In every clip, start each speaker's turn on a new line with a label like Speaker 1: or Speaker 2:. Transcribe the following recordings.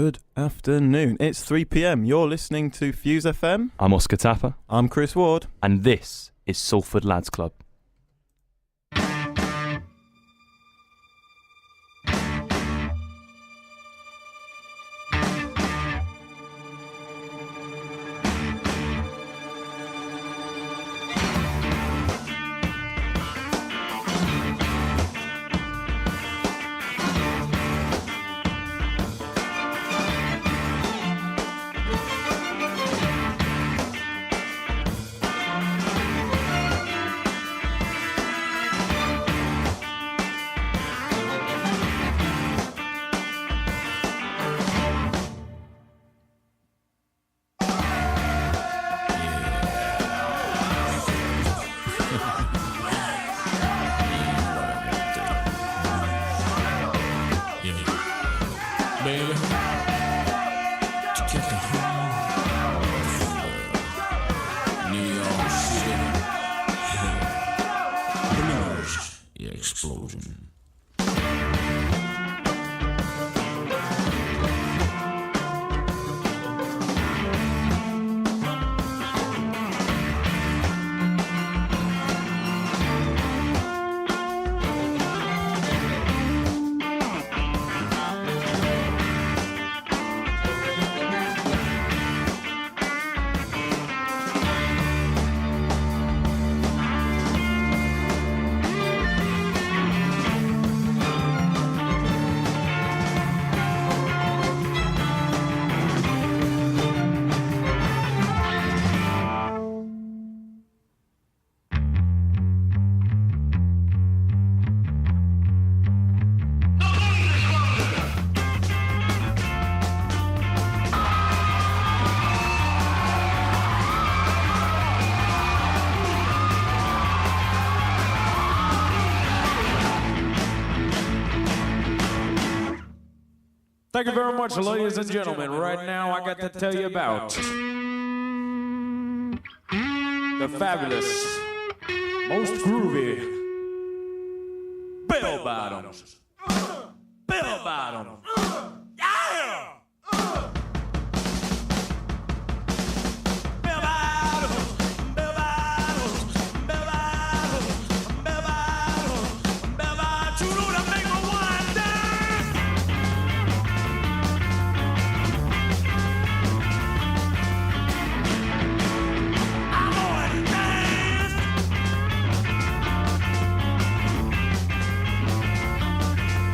Speaker 1: Good afternoon. It's 3 p.m. You're listening to Fuse FM.
Speaker 2: I'm Oscar Tapper.
Speaker 1: I'm Chris Ward.
Speaker 2: And this is Salford Lads Club.
Speaker 3: Explosion.
Speaker 4: Thank you very much, ladies and gentlemen. Right now, I got to tell you about the fabulous, most groovy bell bottoms. Bell bottoms. Yeah! Bell bottoms. Bell bottoms. Bell bottoms. Bell bottoms. Bell bottoms. You know that make my wine dance. I'm gonna dance.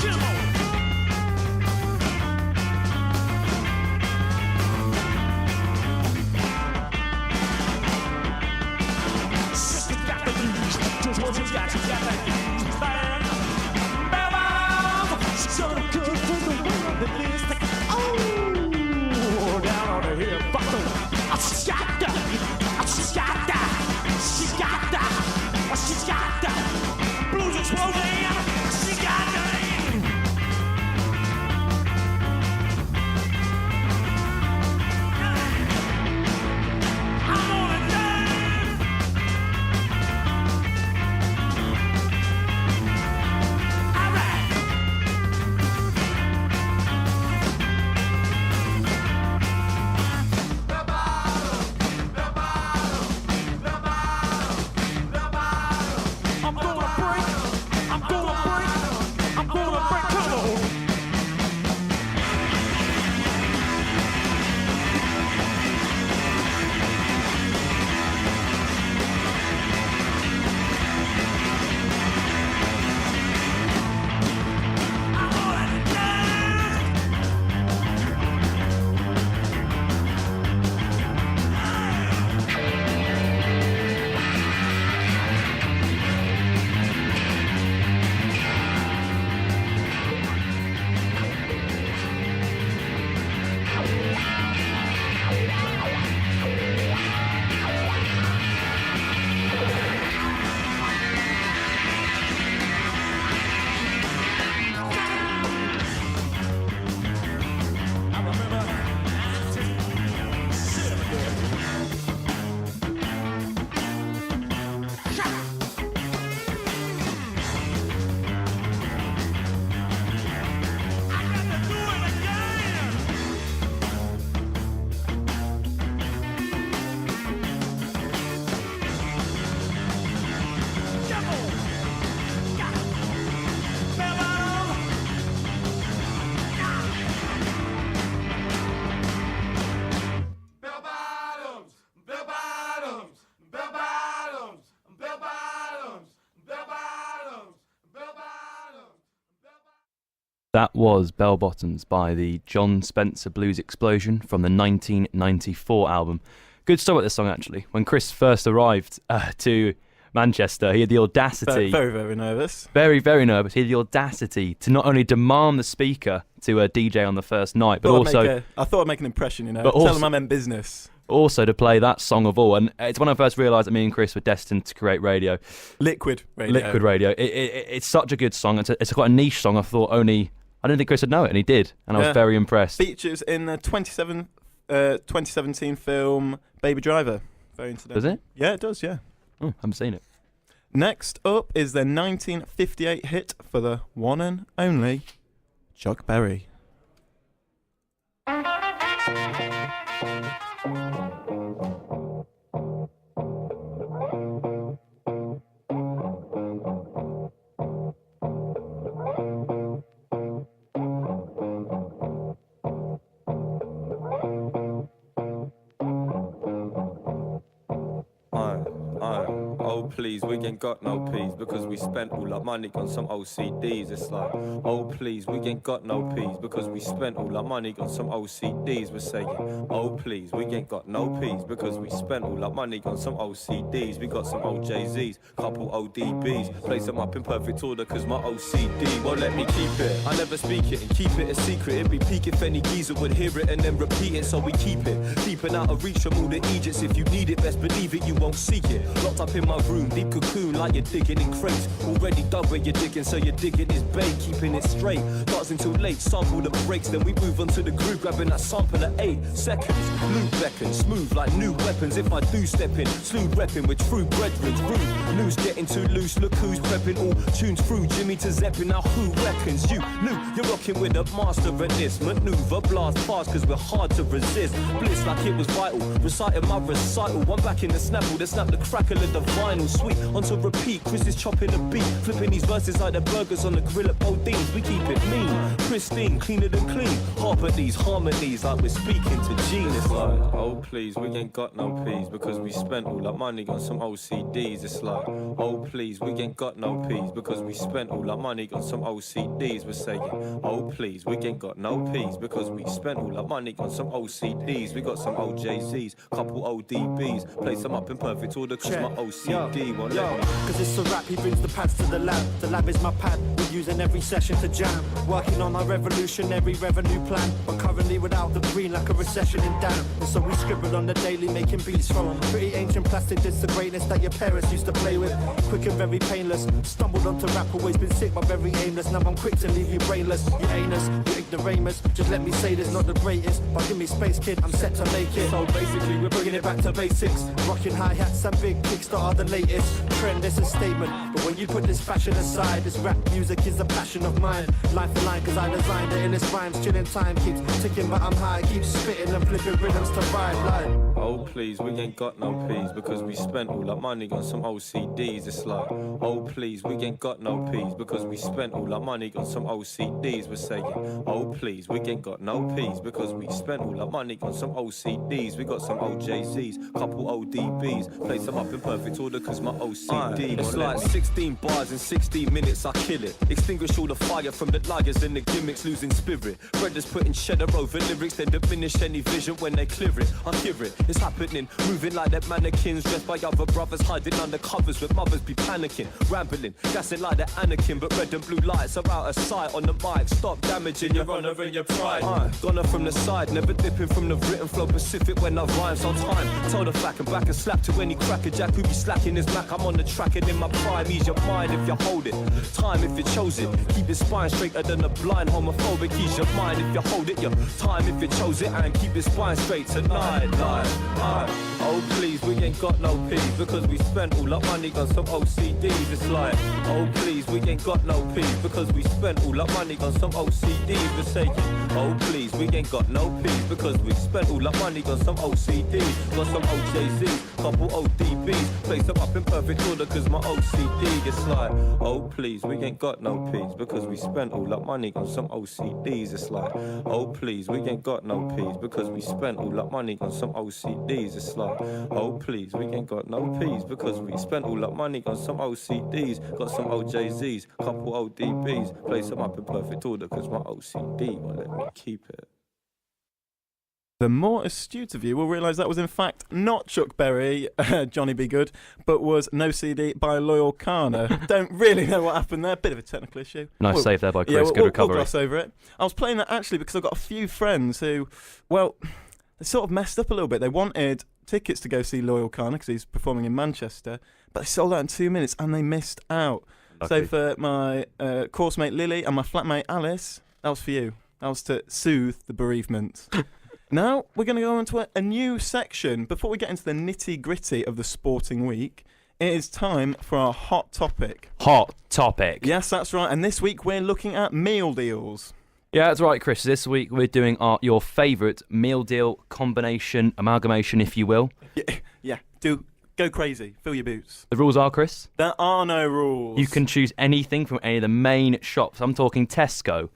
Speaker 4: Come on. Just got the blues. Just what you got that blues band. Bell bottoms. So good for the world that is like, oh, down on the hip. She got that. She got that. She got that. She got that. Blues exploding. She got that. I'm gonna dance.
Speaker 2: That was Bell Bottoms by the John Spencer Blues Explosion from the 1994 album. Good start with this song, actually. When Chris first arrived to Manchester, he had the audacity...
Speaker 1: Very, very nervous.
Speaker 2: Very, very nervous. He had the audacity to not only demand the speaker to a DJ on the first night, but also...
Speaker 1: I thought I'd make an impression, you know.
Speaker 2: But
Speaker 1: Tell
Speaker 2: also,
Speaker 1: him I meant business.
Speaker 2: Also to play that song of all. And it's when I first realised that me and Chris were destined to create radio.
Speaker 1: Liquid radio.
Speaker 2: Liquid radio. It's such a good song. It's quite a niche song. I thought I didn't think Chris would know it, and he did. And I was very impressed.
Speaker 1: Features in the 2017 film Baby Driver. Very incidental.
Speaker 2: Does it?
Speaker 1: Yeah, it does, yeah.
Speaker 2: Oh, haven't seen it.
Speaker 1: Next up is their 1958 hit for the one and only Chuck Berry.
Speaker 3: Please, we ain't got no peas because we spent all our money on some OCDs. It's like, oh please, we ain't got no peas because we spent all our money on some OCDs. We're saying, oh please, we ain't got no peas because we spent all our money on some OCDs. We got some OJZs, couple ODBs, place them up in perfect order cause my OCD won't let me keep it. I never speak it and keep it a secret. It'd be peak if any geezer would hear it and then repeat it, so we keep it. Keeping out of reach from all the Egypts. If you need it, best believe it, you won't seek it. Locked up in my room, deep cocoon like you're digging in crates. Already done where you're digging, so you're digging is bait, keeping it straight. Darts until late, sample the breaks, then we move on to the groove, grabbing that sample at 8 seconds. Blue beckons, smooth like new weapons. If I do step in, smooth repping with true brethren's rude. Loose getting too loose, look who's prepping. All tunes through Jimmy to Zeppin. Now who reckons you knew you're rocking with a master of this maneuver? Blast fast cause we're hard to resist. Bliss like it was vital, reciting my recital. One back in the snapple, that snap the crackle of the vinyl. Sweet onto repeat, Chris is chopping the beat, flipping these verses like the burgers on the grill at Bodine's. We keep it mean, pristine, cleaner than clean. Harp at these harmonies like we're speaking to Gene. It's like, oh please, we ain't got no peas because we spent all our money on some OCDs. It's like, oh please, we ain't got no peas because we spent all our money on some OCDs. We're saying, oh please, we ain't got no peas because we spent all our money on some OCDs. We got some OJZs, couple ODBs, place them up in perfect order cause my OCD won't let me.
Speaker 4: Cause it's a rap, he brings the pads to the lab. The lab is my pad, we use in every session to jam. Working on my revolutionary revenue plan, but currently without the green like a recession in down. And so we scribble on the daily, making beats from pretty ancient plastic. This the greatness that your parents used to play with. Quick and very painless, stumbled onto rap, always been sick but very aimless. Now I'm quick to leave you brainless, you anus, you ignoramus. Just let me say this, not the greatest, but give me space kid, I'm set to make it. So basically we're bringing it back to basics. Rocking hi-hats and big kicks that are the latest trend, it's a statement. But when you put this fashion aside, this rap music is a passion of mine. Line for line, cause I designed it in its rhymes. Chilling time keeps ticking, but I'm high. Keep spitting and flipping rhythms to ride like,
Speaker 3: oh please, we ain't got no peas because we spent all our money on some OCDs. It's like, oh please, we ain't got no peas because we spent all our money on some OCDs. We're saying, oh please, we ain't got no peas because we spent all our money on some OCDs. We got some OJZs, couple ODBs, place them up in perfect order cause my OCD. It's like 16 bars in 16 minutes, I kill it. Extinguish all the fire from the liars and the gimmicks, losing spirit. Brothers putting cheddar over lyrics, then diminish any vision when they clear it. I hear it, it's happening, moving like that mannequins, dressed by other brothers, hiding under covers where mothers be panicking, rambling, gassing like that Anakin, but red and blue lights are out of sight on the mic. Stop damaging your honor and your pride. Gone from the side, never dipping from the written flow Pacific when I rhyme. So time, tell the fact and back and slap to any cracker jack who be slacking his back. I'm on the track and in my prime, ease your mind if you hold it. Time if you chose it, keep your spine straighter than a blind homophobic. Ease your mind if you hold it. Your time if you chose it and keep your spine straight tonight. Oh please, we ain't got no peas because we spent all our money on some OCDs. It's like, oh please, we ain't got no peas because we spent all our money on some OCDs. We're saying, oh please, we ain't got no peas because we spent all our money on some OCDs. Got some OJZs, couple ODBs, place them up in perfect order cause my OCD. It's like, oh please, we ain't got no peas because we spent all our money on some OCDs. It's like, oh please, we ain't got no peas because we spent all our money on some OCDs. It's like, oh please, we ain't got no peas because we spent all our money on some OCDs. Got some OJZs, disease. Couple ODBs, place them up in perfect order, cause my OCD won't let me keep it.
Speaker 1: The more astute of you will realise that was in fact not Chuck Berry, Johnny B. Good, but was No CD by Loyal Kana. Don't really know what happened there. Bit of a technical issue.
Speaker 2: Nice save there by Chris.
Speaker 1: Yeah,
Speaker 2: Good
Speaker 1: we'll
Speaker 2: recovery.
Speaker 1: gloss over it. I was playing that actually because I've got a few friends who, well, they sort of messed up a little bit. They wanted tickets to go see Loyal Kana because he's performing in Manchester, but they sold out in 2 minutes and they missed out.
Speaker 2: Lucky.
Speaker 1: So for my course mate Lily and my flatmate Alice, that was for you. That was to soothe the bereavement. Now we're going to go on to a new section. Before we get into the nitty-gritty of the sporting week, it is time for our hot topic.
Speaker 2: Hot topic.
Speaker 1: Yes, that's right. And this week we're looking at meal deals.
Speaker 2: Yeah, that's right, Chris. This week we're doing your favourite meal deal combination, amalgamation, if you will.
Speaker 1: Yeah, go crazy. Fill your boots.
Speaker 2: The rules are, Chris,
Speaker 1: There are no rules.
Speaker 2: you can choose anything from any of the main shops. I'm talking Tesco,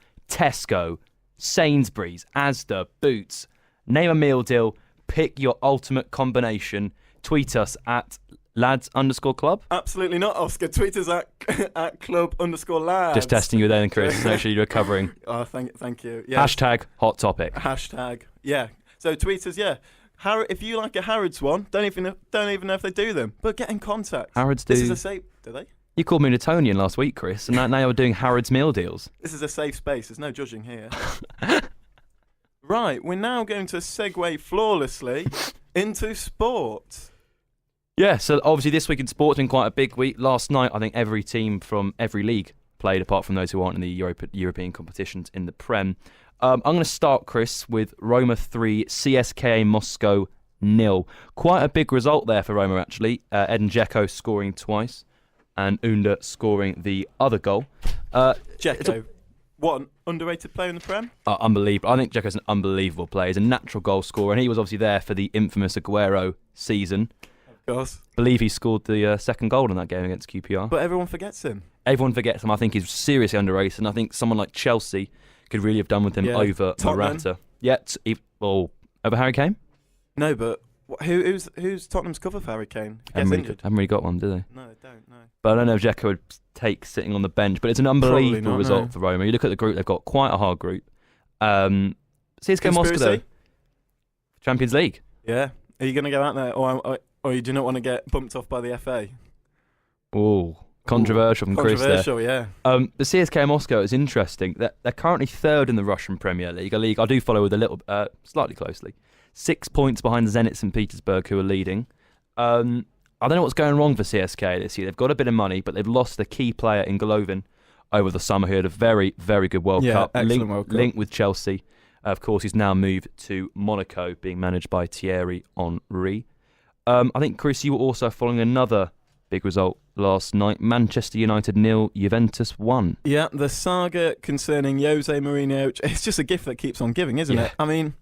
Speaker 2: Sainsbury's, Asda, Boots. Name a meal deal, pick your ultimate combination. Tweet us at lads_club.
Speaker 1: Absolutely not, Oscar. Tweet us at club_lads.
Speaker 2: Just testing you then, Chris. Make sure you're recovering.
Speaker 1: Oh, thank you. Yeah.
Speaker 2: Hashtag hot topic.
Speaker 1: Hashtag. Yeah. So tweet us. Yeah. If you like a Harrods one, don't even know if they do them, but get in contact.
Speaker 2: Harrods
Speaker 1: This
Speaker 2: do.
Speaker 1: is a safe. Do they?
Speaker 2: You called me an Etonian last week, Chris, and now you're doing Harrods meal deals.
Speaker 1: This is a safe space. There's no judging here. Right. We're now going to segue flawlessly into sport.
Speaker 2: Yeah, so obviously this week in sport's been quite a big week. Last night, I think every team from every league played, apart from those who aren't in the European competitions in the Prem. I'm going to start, Chris, with Roma 3, CSKA Moscow 0. Quite a big result there for Roma, actually. Edin Dzeko scoring twice and Unda scoring the other goal.
Speaker 1: Dzeko. What, an underrated player in the Prem?
Speaker 2: Unbelievable. I think Dzeko's an unbelievable player. He's a natural goal scorer, and he was obviously there for the infamous Aguero season.
Speaker 1: Of course.
Speaker 2: Believe he scored the second goal in that game against QPR.
Speaker 1: But everyone forgets him.
Speaker 2: Everyone forgets him. I think he's seriously underrated, and I think someone like Chelsea could really have done with him over
Speaker 1: Tottenham.
Speaker 2: Morata. Yeah, over Harry Kane?
Speaker 1: No, but who's Tottenham's cover for Harry Kane? If he gets injured.
Speaker 2: Haven't really got one, do they?
Speaker 1: No, they don't. No.
Speaker 2: But I don't know if Dzeko would take sitting on the bench. But it's an unbelievable
Speaker 1: not,
Speaker 2: result
Speaker 1: no.
Speaker 2: for Roma. You look at the group; they've got quite a hard group. CSKA Moscow, though,
Speaker 1: Conspiracy?
Speaker 2: Champions League.
Speaker 1: Yeah. Are you going to go out there, or you do not want to get bumped off by the FA?
Speaker 2: Oh, controversial from Chris there.
Speaker 1: Controversial, yeah.
Speaker 2: The CSKA Moscow is interesting. They're currently third in the Russian Premier League, a league I do follow with a little, slightly closely. 6 points behind Zenit St. Petersburg, who are leading. I don't know what's going wrong for CSKA this year. They've got a bit of money, but they've lost a key player in Golovin over the summer, who had a very, very good World Cup.
Speaker 1: Excellent World Cup.
Speaker 2: Linked with Chelsea. Of course, he's now moved to Monaco, being managed by Thierry Henry. I think, Chris, you were also following another big result last night. Manchester United 0, Juventus 1.
Speaker 1: Yeah, the saga concerning Jose Mourinho, it's just a gift that keeps on giving, isn't it? I mean...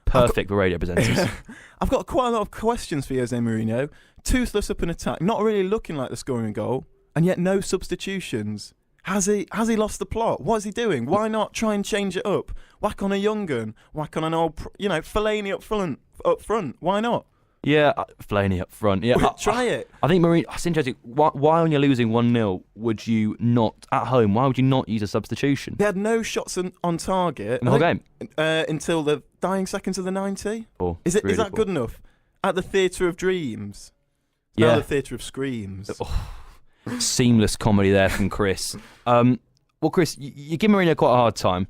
Speaker 2: Perfect for radio presenters.
Speaker 1: I've got quite a lot of questions for Jose Mourinho. Toothless up in attack, not really looking like the scoring goal, and yet no substitutions. Has he lost the plot? What is he doing? Why not try and change it up? Whack on a young gun, whack on an old, Fellaini up front. Why not?
Speaker 2: Yeah, Fellaini up front. Yeah,
Speaker 1: Try it.
Speaker 2: I think Mourinho. It's interesting. Why when you're losing 1-0 would you not at home? Why would you not use a substitution?
Speaker 1: They had no shots on target
Speaker 2: In the whole game?
Speaker 1: until the dying seconds of the 90.
Speaker 2: Poor,
Speaker 1: Is
Speaker 2: really
Speaker 1: that
Speaker 2: poor.
Speaker 1: good enough? At the Theatre of Dreams.
Speaker 2: Yeah.
Speaker 1: Now the Theatre of Screams.
Speaker 2: Seamless comedy there from Chris. Well, Chris, you give Mourinho quite a hard time.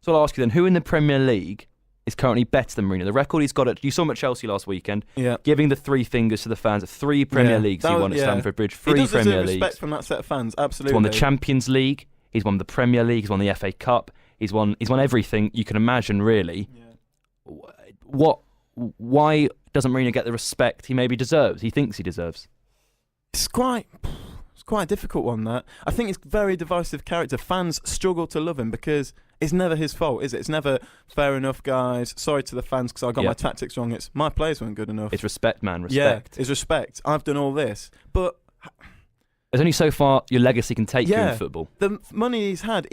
Speaker 2: So I'll ask you then: who in the Premier League is currently better than Mourinho? The record he's got you saw him at Chelsea last weekend.
Speaker 1: Yeah.
Speaker 2: Giving the three fingers to the fans. 3 Premier Leagues he won at Stamford Bridge. 3
Speaker 1: he does
Speaker 2: Premier
Speaker 1: deserve
Speaker 2: Leagues.
Speaker 1: respect from that set of fans. Absolutely.
Speaker 2: He's won the Champions League. He's won the Premier League. He's won the FA Cup. He's won everything you can imagine. Really.
Speaker 1: Yeah.
Speaker 2: Why doesn't Mourinho get the respect he maybe deserves? He thinks he deserves.
Speaker 1: It's quite a difficult one, that. I think it's very divisive character. Fans struggle to love him because it's never his fault, is it? It's never fair enough, guys. Sorry to the fans because I got my tactics wrong. It's my players weren't good enough.
Speaker 2: It's respect, man. Respect.
Speaker 1: Yeah, it's respect. I've done all this. But
Speaker 2: there's only so far your legacy can take you in football.
Speaker 1: The money he's had,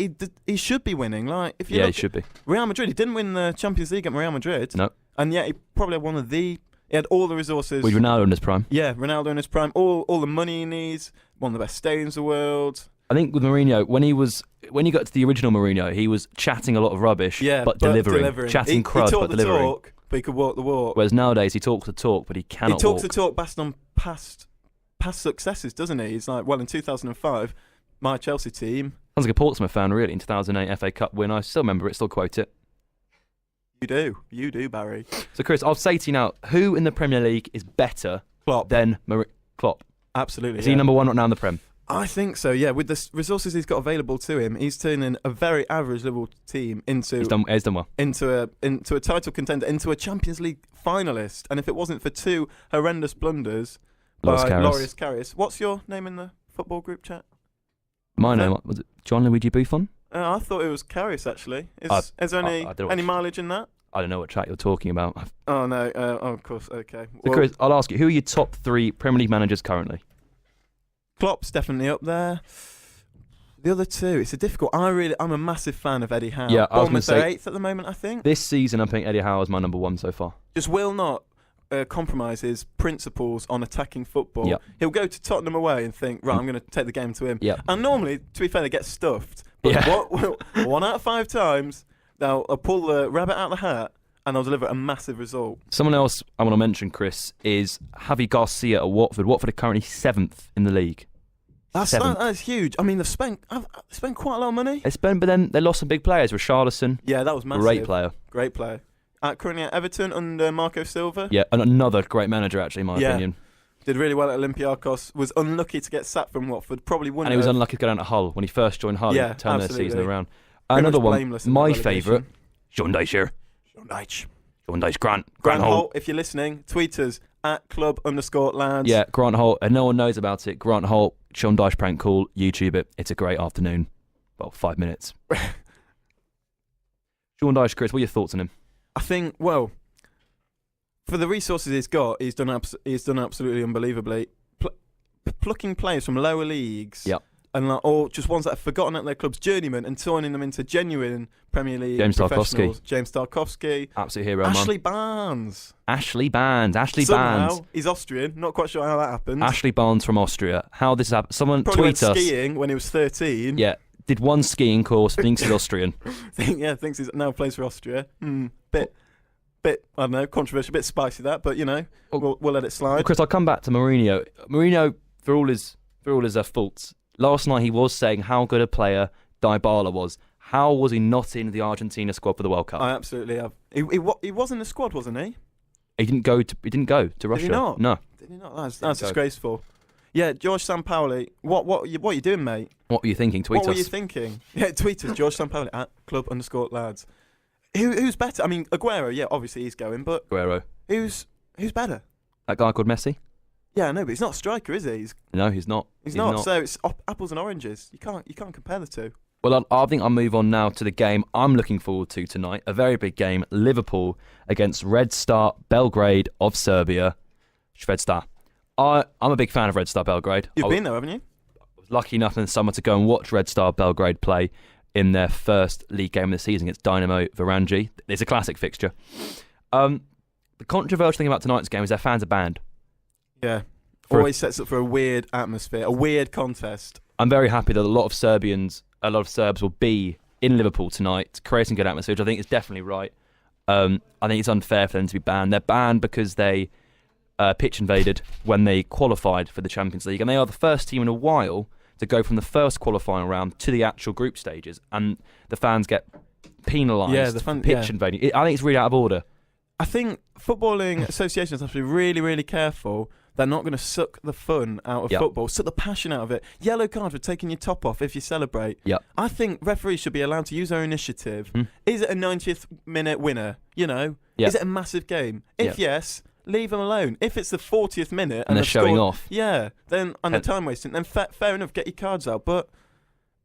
Speaker 1: he should be winning. Like, if you
Speaker 2: he
Speaker 1: look
Speaker 2: should be.
Speaker 1: Real Madrid, he didn't win the Champions League at Real Madrid.
Speaker 2: No.
Speaker 1: And yet he probably had he had all the resources.
Speaker 2: With Ronaldo in his prime.
Speaker 1: Yeah, Ronaldo in his prime. All the money he needs. One of the best stadiums in the world.
Speaker 2: I think with Mourinho, when you got to the original Mourinho, he was chatting a lot of rubbish, but delivering. Chatting crud, but delivering.
Speaker 1: He talked the talk, but he could walk the walk.
Speaker 2: Whereas nowadays, he talks the talk, but he cannot walk.
Speaker 1: He talks the talk based on past successes, doesn't he? He's like, well, in 2005, my Chelsea team.
Speaker 2: Sounds like a Portsmouth fan, really, in 2008 FA Cup win. I still remember it, still quote it.
Speaker 1: You do, Barry.
Speaker 2: So, Chris, I'll say to you now, who in the Premier League is better than Klopp?
Speaker 1: Absolutely.
Speaker 2: Is he number one right now in the Prem?
Speaker 1: I think so, yeah. With the resources he's got available to him, he's turning a very average Liverpool team into
Speaker 2: He's done well.
Speaker 1: into a title contender, into a Champions League finalist. And if it wasn't for two horrendous blunders by Loris Karius, what's your name in the football group chat?
Speaker 2: My name was it John Luigi Buffon?
Speaker 1: I thought it was Karius actually. Is there any mileage in that?
Speaker 2: I don't know what chat you're talking about.
Speaker 1: Oh no! Of course. Okay.
Speaker 2: So, Chris, I'll ask you: who are your top 3 Premier League managers currently?
Speaker 1: Klopp's definitely up there. The other two, it's a difficult. I'm a massive fan of Eddie Howe.
Speaker 2: Yeah, I was going to say
Speaker 1: 8th at the moment, I think.
Speaker 2: This season, I'm putting Eddie Howe as my number 1 so far.
Speaker 1: Just will not compromise his principles on attacking football.
Speaker 2: Yep.
Speaker 1: He'll go to Tottenham away and think, right, I'm going to take the game to him.
Speaker 2: Yep.
Speaker 1: And normally, to be fair, they get stuffed. But 1 out of 5 times, I'll pull the rabbit out of the hat and I'll deliver a massive result.
Speaker 2: Someone else I want to mention, Chris, is Javi Garcia at Watford. Watford are currently 7th in the league.
Speaker 1: That's huge. I mean, they've spent quite a lot of money.
Speaker 2: But then they lost some big players. Richarlison.
Speaker 1: Yeah, that was massive.
Speaker 2: Great player.
Speaker 1: Currently at Everton under Marco Silva.
Speaker 2: Yeah, and another great manager, actually, in my opinion.
Speaker 1: Did really well at Olympiacos. Was unlucky to get sacked from Watford. Probably wouldn't.
Speaker 2: And he was unlucky to go down to Hull when he first joined Hull.
Speaker 1: Yeah,
Speaker 2: turned their season around.
Speaker 1: Pretty
Speaker 2: Another one, my favourite, Sean Dyche here.
Speaker 1: Sean Dyche.
Speaker 2: Sean Dyche, Grant
Speaker 1: Holt, if you're listening, tweet us at club_lads.
Speaker 2: Yeah, Grant Holt, and no one knows about it. Grant Holt, Sean Dyche prank call, YouTube it. It's a great afternoon. Well, 5 minutes. Sean Dyche, Chris, what are your thoughts on him?
Speaker 1: I think, well, for the resources he's got, he's done absolutely unbelievably. Plucking players from lower leagues.
Speaker 2: Yep.
Speaker 1: And or just ones that have forgotten at their club's journeyman and turning them into genuine Premier League professionals. James Tarkowski.
Speaker 2: Absolute hero,
Speaker 1: Ashley Barnes.
Speaker 2: Somehow,
Speaker 1: he's Austrian. Not quite sure how that happened.
Speaker 2: Ashley Barnes from Austria. How this happened? Someone
Speaker 1: Probably
Speaker 2: tweet us.
Speaker 1: skiing when he was 13.
Speaker 2: Yeah. Did one skiing course, thinks he's Austrian.
Speaker 1: Thinks he's now plays for Austria. Bit, I don't know, controversial, bit spicy that, but we'll let it slide.
Speaker 2: Well, Chris, I'll come back to Mourinho. Mourinho, for all his faults, last night he was saying how good a player Dybala was. How was he not in the Argentina squad for the World Cup?
Speaker 1: I absolutely have. He was in the squad, wasn't he?
Speaker 2: He didn't go to Russia.
Speaker 1: Did he not?
Speaker 2: No.
Speaker 1: Did he not? That's disgraceful. Yeah, George Sampaoli. What are you doing, mate?
Speaker 2: What were you thinking? Tweet us.
Speaker 1: What were you thinking? Yeah, tweet us, George Sampaoli at club_lads. Who's better? I mean, Aguero. Yeah, obviously he's going, but
Speaker 2: Aguero.
Speaker 1: Who's better?
Speaker 2: That guy called Messi.
Speaker 1: Yeah, no, but he's not a striker, is he?
Speaker 2: No, he's not.
Speaker 1: He's not. So it's apples and oranges. You can't compare the two.
Speaker 2: Well, I think I'll move on now to the game I'm looking forward to tonight. A very big game. Liverpool against Red Star Belgrade of Serbia. Red Star. I'm a big fan of Red Star Belgrade.
Speaker 1: You've been there, haven't you?
Speaker 2: I was lucky enough in the summer to go and watch Red Star Belgrade play in their first league game of the season against Dynamo Varangi. It's a classic fixture. The controversial thing about tonight's game is their fans are banned.
Speaker 1: Yeah. Always sets up for a weird atmosphere, a weird contest.
Speaker 2: I'm very happy that a lot of Serbs will be in Liverpool tonight, creating good atmosphere, which I think is definitely right. I think it's unfair for them to be banned. They're banned because they pitch invaded when they qualified for the Champions League, and they are the first team in a while to go from the first qualifying round to the actual group stages, and the fans get penalised for pitch invading. I think it's really out of order.
Speaker 1: I think footballing associations have to be really, really careful. They're not going to suck the fun out of football, suck the passion out of it. Yellow card for taking your top off if you celebrate.
Speaker 2: Yep.
Speaker 1: I think referees should be allowed to use their initiative. Is it a 90th minute winner? Is it a massive game? If yes, leave them alone. If it's the 40th minute
Speaker 2: and they're showing off,
Speaker 1: then the time wasting, then fair enough, get your cards out. But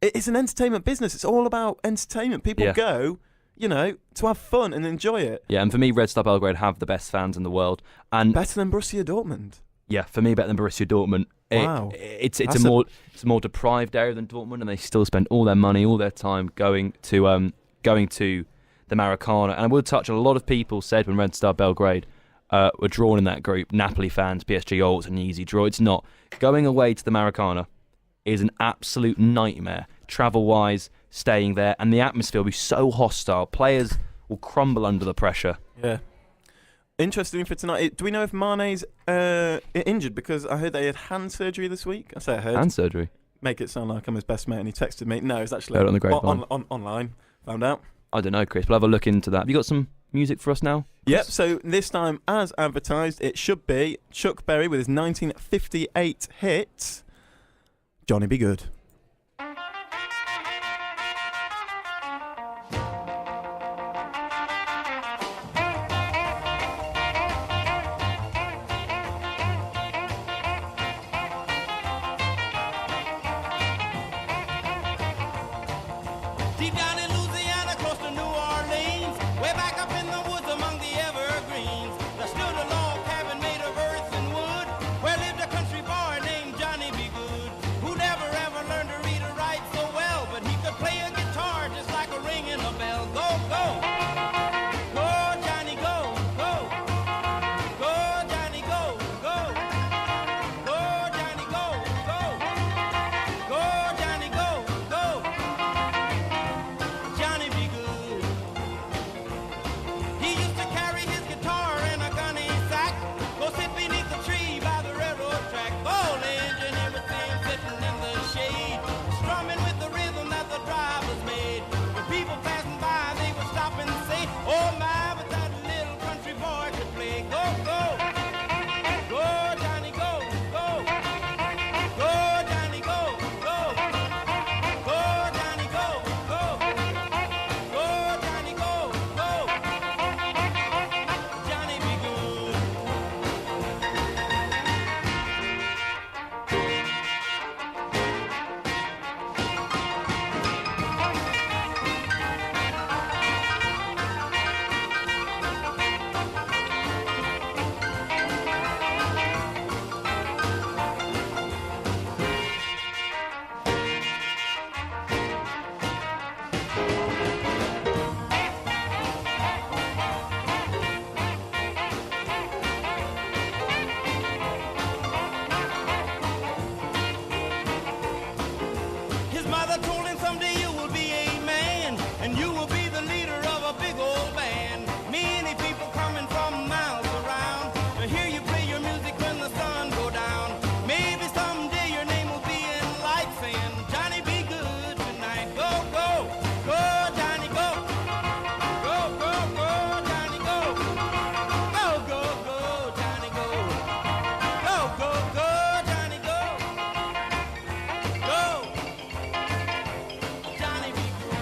Speaker 1: it's an entertainment business. It's all about entertainment. People go, to have fun and enjoy it.
Speaker 2: Yeah, and for me, Red Star Belgrade have the best fans in the world, and
Speaker 1: better than Borussia Dortmund.
Speaker 2: Yeah, for me, better than Borussia Dortmund.
Speaker 1: Wow.
Speaker 2: It's a more deprived area than Dortmund, and they still spend all their money, all their time going to the Maracana. And I will touch on a lot of people said when Red Star Belgrade were drawn in that group, Napoli fans, PSG, it's an easy draw. It's not. Going away to the Maracana is an absolute nightmare, travel-wise, staying there, and the atmosphere will be so hostile. Players will crumble under the pressure.
Speaker 1: Yeah. Interesting for tonight. Do we know if Mane's injured? Because I heard they had hand surgery this week. I say I heard.
Speaker 2: Hand surgery.
Speaker 1: Make it sound like I'm his best mate and he texted me. No, it's actually
Speaker 2: Heard it on the grapevine.
Speaker 1: Online. Found out.
Speaker 2: I don't know, Chris. We'll have a look into that. Have you got some music for us now?
Speaker 1: Yep, so this time, as advertised, it should be Chuck Berry with his 1958 hit, Johnny Be Good.
Speaker 5: Deep down in Louisiana, close to New Orleans, way back up in the woods among the evergreens, there stood a log cabin made of earth and wood, where lived a country boy named Johnny Be Good, who never ever learned to read or write so well, but he could play a guitar just like a ringing a bell. Go, go! Go, Johnny, go, go! Go, Johnny, go, go! Go, Johnny, go, go! Go, Johnny, go, go! Johnny Be Good. He used to carry his guitar in a gunny sack, go sit beneath the tree by the railroad track, all engine, everything sitting in the shade, strumming with the rhythm that the drivers made. When people passing by, they would stop and say, oh my, but that little country boy could play. Go, go! Go, Johnny, go, go! Go, Johnny, go, go! Go, Johnny, go, go! Go, Johnny, go, go! Johnny Be Good. His mother told him someday you will be a man, and you will be the leader of a big old band. Many people coming from miles around to hear you play your music when the sun go down. Maybe someday your name will be in lights saying, Johnny Be Good tonight. Go, go, go, Johnny, go. Go, go, go, Johnny, go. Go, go, go, Johnny, go. Go, go, go, Johnny, go. Go. Johnny Be Good.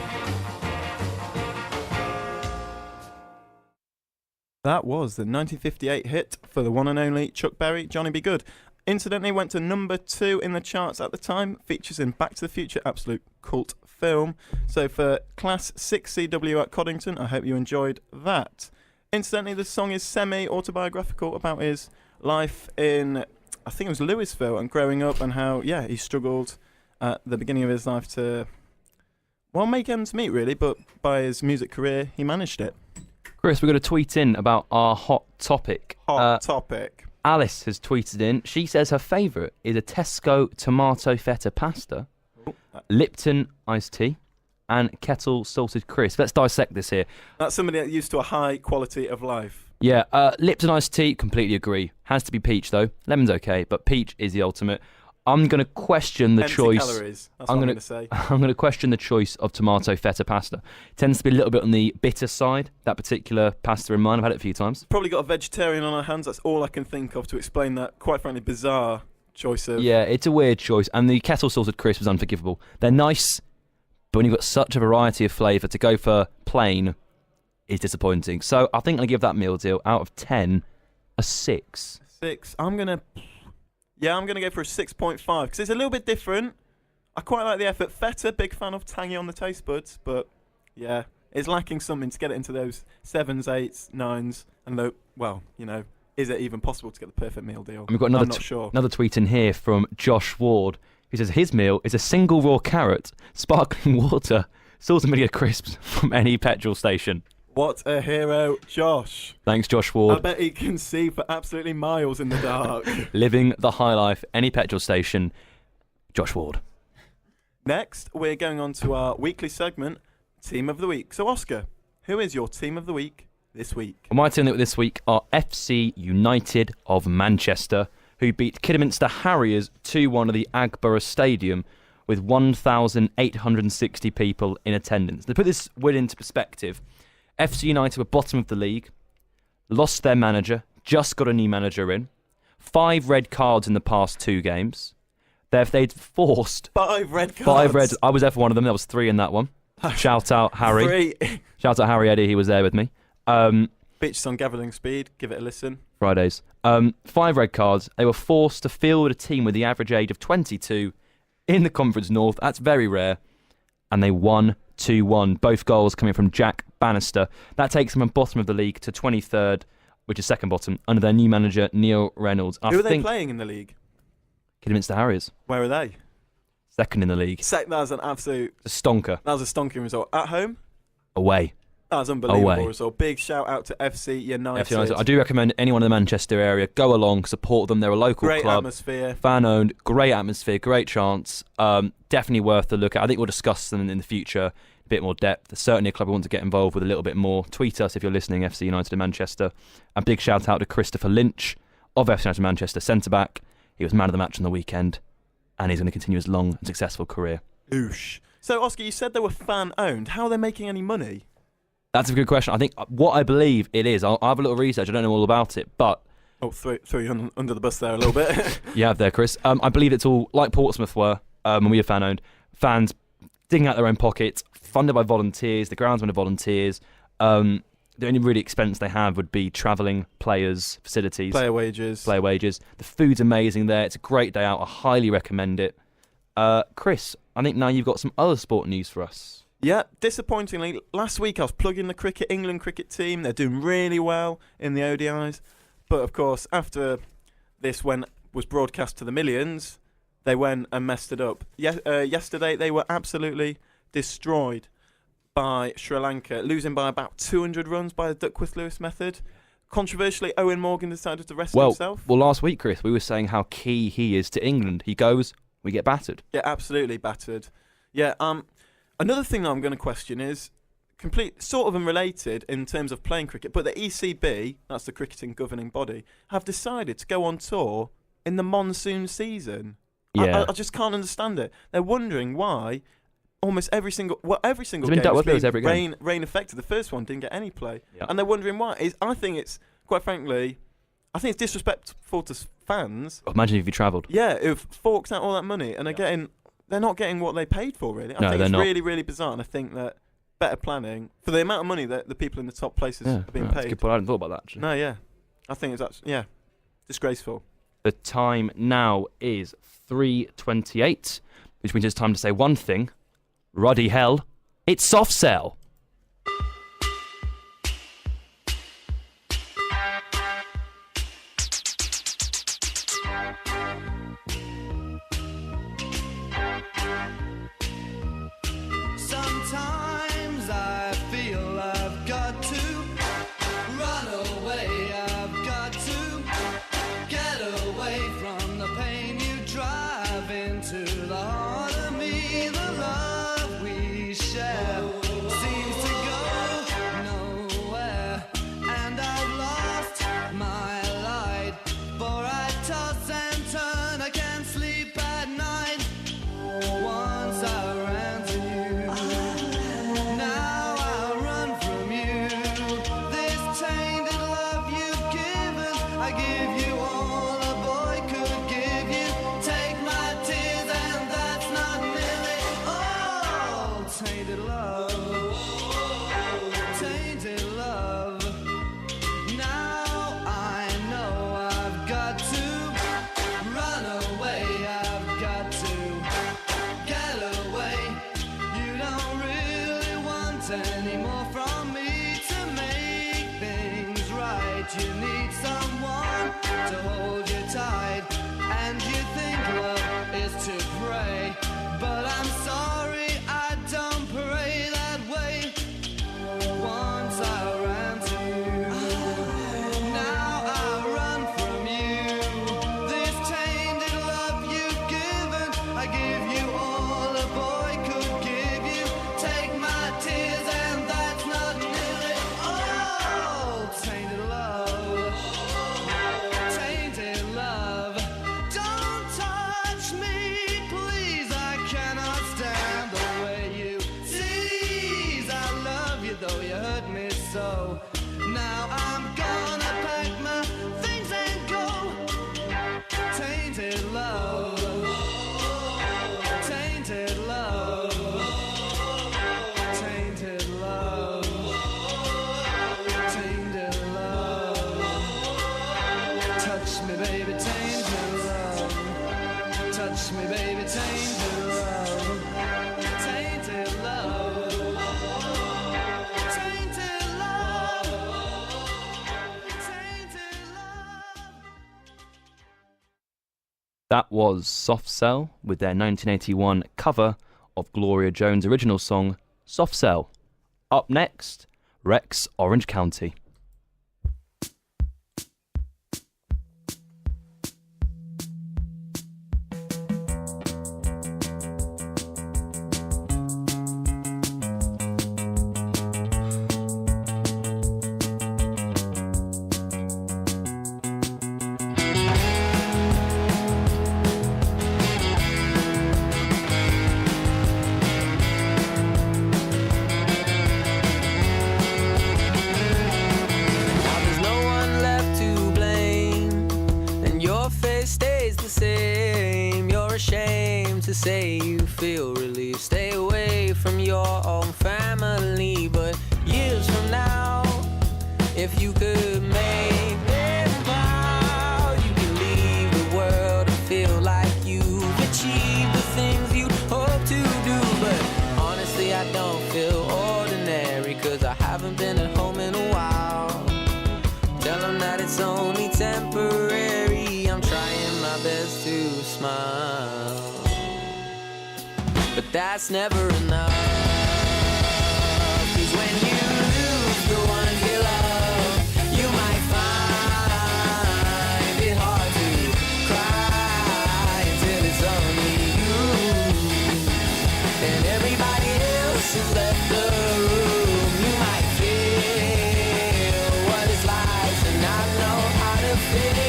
Speaker 1: That was the 1958 hit for the one and only Chuck Berry, Johnny Be Good. Incidentally, went to number 2 in the charts at the time, features in Back to the Future, absolute cult film. So for Class 6 CW at Coddington, I hope you enjoyed that. Incidentally, the song is semi-autobiographical about his life in, I think it was Louisville, and growing up, and how, yeah, he struggled at the beginning of his life to, well, make ends meet, really, but by his music career, he managed it.
Speaker 2: Chris, we're going to tweet in about our hot topic.
Speaker 1: Hot topic.
Speaker 2: Alice has tweeted in. She says her favourite is a Tesco tomato feta pasta, Lipton iced tea, and kettle salted crisp. Let's dissect this here.
Speaker 1: That's somebody that used to a high quality of life.
Speaker 2: Yeah, Lipton iced tea, completely agree. Has to be peach though. Lemon's okay, but peach is the ultimate. I'm going to question the
Speaker 1: Empty
Speaker 2: choice.
Speaker 1: calories. That's what I'm going to say.
Speaker 2: I'm going to question the choice of tomato feta pasta. It tends to be a little bit on the bitter side, that particular pasta in mine. I've had it a few times.
Speaker 1: Probably got a vegetarian on our hands. That's all I can think of to explain that, quite frankly, bizarre choice of...
Speaker 2: Yeah, it's a weird choice. And the kettle salted crisp is unforgivable. They're nice, but when you've got such a variety of flavour, to go for plain is disappointing. So I think I give that meal deal out of 10 a 6.
Speaker 1: 6. I'm going to go for a 6.5 because it's a little bit different. I quite like the effort. Feta, big fan of, tangy on the taste buds, but yeah, it's lacking something to get it into those 7s, 8s, 9s, and well, you know, is it even possible to get the perfect meal deal?
Speaker 2: And we've got
Speaker 1: I'm not sure.
Speaker 2: Another tweet in here from Josh Ward, who says his meal is a single raw carrot, sparkling water, salt and vinegar crisps from any petrol station.
Speaker 1: What a hero, Josh.
Speaker 2: Thanks, Josh Ward.
Speaker 1: I bet he can see for absolutely miles in the dark.
Speaker 2: Living the high life, any petrol station, Josh Ward.
Speaker 1: Next, we're going on to our weekly segment, Team of the Week. So, Oscar, who is your Team of the Week this week?
Speaker 2: Well, my team this week are FC United of Manchester, who beat Kidderminster Harriers 2-1 at the Agborough Stadium with 1,860 people in attendance. To put this win into perspective, FC United were bottom of the league, lost their manager, just got a new manager in, 5 red cards in the past 2 games. They'd forced
Speaker 1: 5 red cards.
Speaker 2: 5 red. I was there for one of them. There was 3 in that one. Shout out Harry.
Speaker 1: 3.
Speaker 2: Shout out Harry Eddy. He was there with me.
Speaker 1: Bitches on Gathering Speed. Give it a listen.
Speaker 2: Fridays. 5 red cards. They were forced to field a team with the average age of 22 in the Conference North. That's very rare. And they won 2-1. Both goals coming from Jack Bannister. That takes them from bottom of the league to 23rd, which is second bottom, under their new manager, Neil Reynolds.
Speaker 1: Who are they playing in the league?
Speaker 2: Kidderminster Harriers.
Speaker 1: Where are they?
Speaker 2: Second in the league.
Speaker 1: That was an absolute...
Speaker 2: A stonker.
Speaker 1: That was a stonking result. At home?
Speaker 2: Away.
Speaker 1: That was unbelievable
Speaker 2: Away.
Speaker 1: result. Big shout out to FC United.
Speaker 2: FC United. I do recommend anyone in the Manchester area, go along, support them. They're a local
Speaker 1: Great
Speaker 2: club.
Speaker 1: atmosphere.
Speaker 2: Fan-owned, great atmosphere, great chance. Definitely worth the look at. I think we'll discuss them in the future a bit more depth. There's certainly a club we want to get involved with a little bit more. Tweet us if you're listening, FC United in Manchester. And big shout out to Christopher Lynch of FC United Manchester, centre-back. He was man of the match on the weekend, and he's going to continue his long and successful career.
Speaker 1: Oosh. So, Oscar, you said they were fan-owned. How are they making any money?
Speaker 2: That's a good question. I think what I believe it is, I'll have a little research. I don't know all about it, but...
Speaker 1: Oh, throw you under the bus there a little bit.
Speaker 2: You have there, Chris. I believe it's all like Portsmouth were when we were fan-owned. Fans digging out their own pockets, funded by volunteers, the groundsmen are volunteers. The only really expense they have would be travelling, players, facilities.
Speaker 1: Player wages.
Speaker 2: The food's amazing there. It's a great day out. I highly recommend it. Chris, I think now you've got some other sport news for us.
Speaker 1: Yeah, disappointingly, last week I was plugging the England cricket team. They're doing really well in the ODIs. But, of course, after this was broadcast to the millions, they went and messed it up. Yesterday, they were absolutely destroyed by Sri Lanka, losing by about 200 runs by the Duckworth-Lewis method. Controversially, Owen Morgan decided to rest himself.
Speaker 2: Well, last week, Chris, we were saying how key he is to England. He goes, we get battered.
Speaker 1: Yeah, absolutely battered. Yeah, another thing that I'm going to question is sort of unrelated in terms of playing cricket, but the ECB, that's the cricketing governing body, have decided to go on tour in the monsoon season.
Speaker 2: Yeah.
Speaker 1: I just can't understand it. They're wondering why almost every single game
Speaker 2: every game.
Speaker 1: rain affected. The first one didn't get any play,
Speaker 2: Yeah.
Speaker 1: and they're wondering why. I think it's quite frankly, it's disrespectful to fans.
Speaker 2: Imagine if you travelled.
Speaker 1: Yeah, who've forked out all that money and they're not getting what they paid for, really. I think
Speaker 2: they're
Speaker 1: it's
Speaker 2: not.
Speaker 1: really, really bizarre, and I think that better planning for the amount of money that the people in the top places are being
Speaker 2: That's a
Speaker 1: paid.
Speaker 2: good point. I hadn't thought about that, actually.
Speaker 1: No, yeah, I think it's disgraceful.
Speaker 2: The time now is 3:28, which means it's time to say one thing. Ruddy hell, it's soft sell.
Speaker 5: Sometimes I feel I've got to run away. I've got to get away from the pain you drive into the heart of me. The love we share seems to go nowhere, and I've lost my light. For I toss and turn, I can't sleep at night. Once I ran to you, now I run from you. This tainted love you've given, I give you all a boy could give you. Take my tears and that's not nearly all. Tainted love, tainted love. Now I know I've got to run away. I've got to get away. You don't really want any more from me to make things right. You need someone to hold you tight, and you think love is to pray, but I'm sorry, I don't pray that way. Once I ran to you, now I run from you. This tainted love you've given, I give you all a boy
Speaker 4: Touch me, baby, tainted love. Tainted love. Tainted love. Tainted love.
Speaker 2: That was Soft Cell with their 1981 cover of Gloria Jones' original song, Soft Cell. Up next, Rex Orange County.
Speaker 6: Say you feel relief, stay away from your own family. But years from now, if you could make them proud, you can leave the world and feel like you've achieved the things you hope to do. But honestly, I don't feel ordinary, cause I haven't been at home in a while. Tell them that it's only temporary, I'm trying my best to smile. But that's never enough, 'cause when you lose the one you love, you might find it hard to cry until it's only you, and everybody else has left the room. You might feel what it's like to not know how to feel.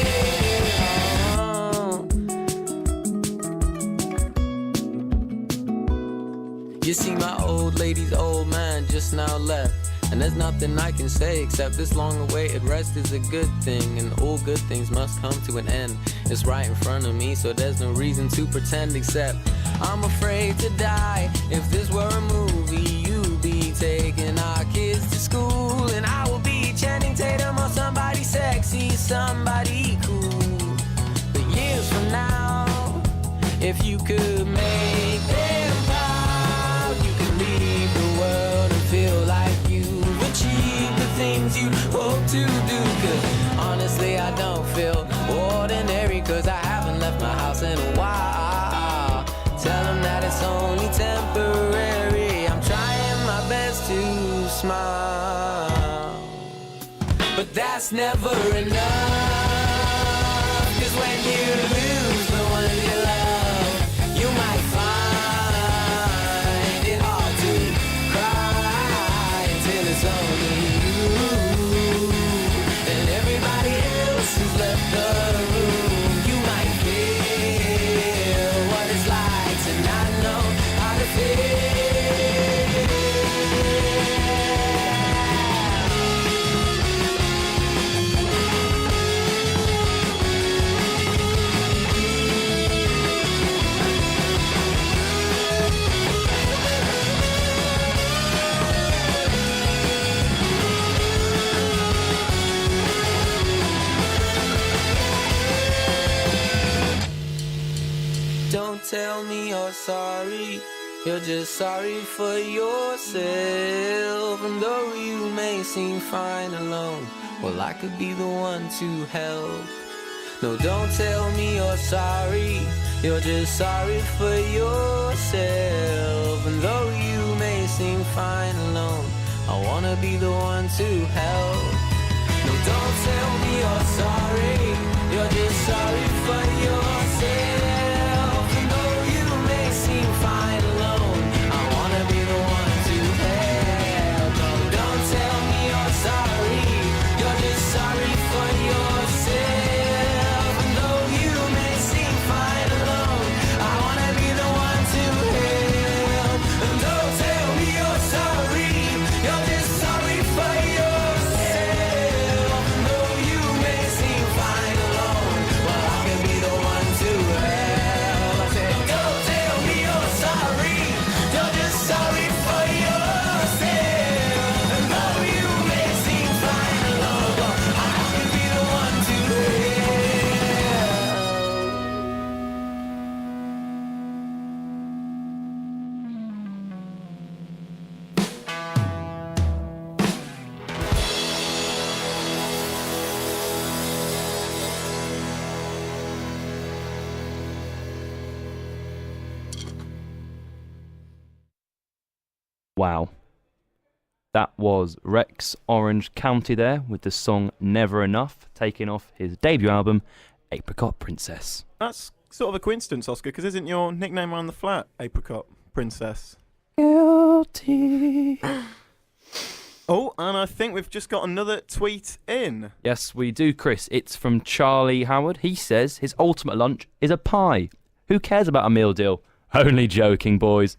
Speaker 6: You see, my old lady's old man just now left, and there's nothing I can say except this long-awaited rest is a good thing, and all good things must come to an end. It's right in front of me, so there's no reason to pretend, except I'm afraid to die. If this were a movie, you'd be taking our kids to school, and I will be Channing Tatum or somebody sexy, somebody cool. But years from now, if you could make them proud, you could leave the world and feel like you've achieved the things you hope to do. 'Cause honestly, I don't feel ordinary, 'cause I haven't left my house in a while. Tell them that it's only temporary, I'm trying my best to smile. But that's never enough, 'cause when you lose the one you love, you might find it hard to cry until it's only you, and everybody else has left the room. You might feel what it's like to not know how to feel. Don't tell me you're sorry, you're just sorry for yourself. And though you may seem fine alone, well, I could be the one to help. No, don't tell me you're sorry, you're just sorry for yourself. And though you may seem fine alone, I wanna be the one to help. No, don't tell me you're sorry, you're just sorry for yourself. And though you may seem fine alone, I wanna be the one to help. No, don't tell me you're sorry, you're just sorry for yourself. And though you may seem fine alone, I wanna be the one to help. And don't tell me you're sorry, you're just sorry for yourself. And though you may seem fine alone, well, I can be the one to help.
Speaker 2: Wow. That was Rex Orange County there with the song Never Enough, taking off his debut album, Apricot Princess.
Speaker 1: That's sort of a coincidence, Oscar, because isn't your nickname around the flat Apricot Princess?
Speaker 2: Guilty.
Speaker 1: Oh, and I think we've just got another tweet in.
Speaker 2: Yes, we do, Chris. It's from Charlie Howard. He says his ultimate lunch is a pie. Who cares about a meal deal? Only joking, boys.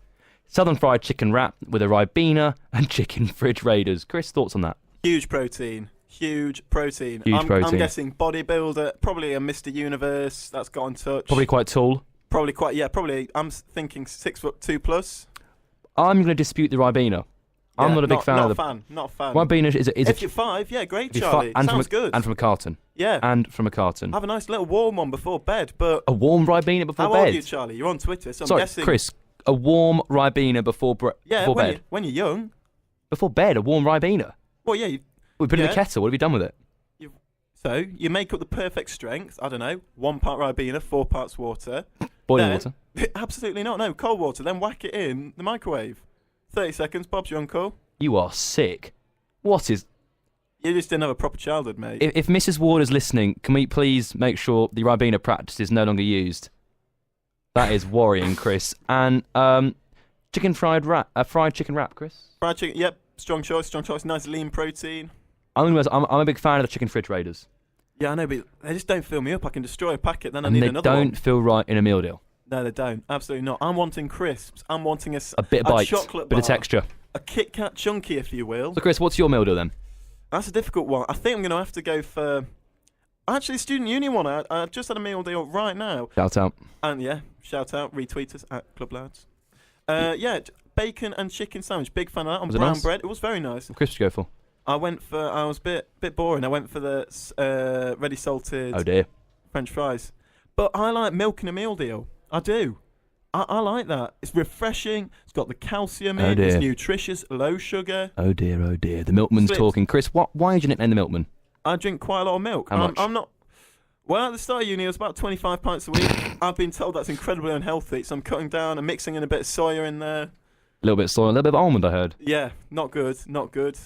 Speaker 2: Southern fried chicken wrap with a Ribena and chicken fridge raiders. Chris, thoughts on that?
Speaker 1: Huge protein. Huge protein.
Speaker 2: Huge protein.
Speaker 1: I'm guessing bodybuilder, probably a Mr. Universe that's got in touch.
Speaker 2: Probably quite tall.
Speaker 1: Probably, I'm thinking 6'2" plus.
Speaker 2: I'm going to dispute the Ribena. I'm
Speaker 1: Yeah,
Speaker 2: not a big fan of the...
Speaker 1: Not a fan.
Speaker 2: Ribena is
Speaker 1: If you're 5, yeah, great, Charlie. Sounds good.
Speaker 2: And from a carton.
Speaker 1: Yeah.
Speaker 2: And from a carton.
Speaker 1: Have a nice little warm one before bed, but...
Speaker 2: A warm Ribena before
Speaker 1: How
Speaker 2: bed?
Speaker 1: old are you, Charlie? You're on Twitter, so
Speaker 2: Sorry,
Speaker 1: I'm guessing...
Speaker 2: Chris, a warm Ribena before bed?
Speaker 1: When you're young.
Speaker 2: Before bed, a warm Ribena?
Speaker 1: Well, yeah,
Speaker 2: We put it in the kettle. What have you done with it?
Speaker 1: So, you make up the perfect strength, I don't know, 1 part Ribena, 4 parts water.
Speaker 2: Boiling water?
Speaker 1: Absolutely not, no, cold water, then whack it in the microwave. 30 seconds, Bob's your uncle.
Speaker 2: You are sick. What is...
Speaker 1: You just didn't have a proper childhood, mate.
Speaker 2: If Mrs. Ward is listening, can we please make sure the Ribena practice is no longer used? That is worrying, Chris. And fried chicken wrap, Chris?
Speaker 1: Fried chicken, yep, strong choice, nice lean protein.
Speaker 2: I'm a big fan of the chicken fridge raiders.
Speaker 1: Yeah, I know, but they just don't fill me up. I can destroy a packet, then I
Speaker 2: And
Speaker 1: need
Speaker 2: they
Speaker 1: another one.
Speaker 2: don't feel right in a meal deal.
Speaker 1: No, they don't. Absolutely not. I'm wanting crisps. I'm wanting a
Speaker 2: bit of bite,
Speaker 1: chocolate
Speaker 2: bit
Speaker 1: bar,
Speaker 2: of texture.
Speaker 1: a Kit Kat chunky, if you will.
Speaker 2: So, Chris, what's your meal deal then?
Speaker 1: That's a difficult one. I think I'm going to have to go for... Actually, Student Union one. I just had a meal deal right now.
Speaker 2: Shout out.
Speaker 1: And yeah, shout out, retweet us at Club Lads. Yeah, bacon and chicken sandwich. Big fan of that on
Speaker 2: Was it
Speaker 1: brown
Speaker 2: nice?
Speaker 1: bread. It was very nice.
Speaker 2: What Chris did you go for?
Speaker 1: I was a bit boring. I went for the ready salted
Speaker 2: Oh dear.
Speaker 1: French fries. But I like milk in a meal deal. I do. I like that. It's refreshing. It's got the calcium in.
Speaker 2: dear.
Speaker 1: It's nutritious, low sugar.
Speaker 2: Oh dear, oh dear. The milkman's
Speaker 1: Slips.
Speaker 2: talking. Chris, why did you nickname the milkman?
Speaker 1: I drink quite a lot of milk.
Speaker 2: How much?
Speaker 1: I'm not... Well, at the start of uni, it was about 25 pints a week. I've been told that's incredibly unhealthy, so I'm cutting down and mixing in a bit of soya in there.
Speaker 2: A little bit of soy, a little bit of almond, I heard.
Speaker 1: Yeah, not good, not good.
Speaker 2: Do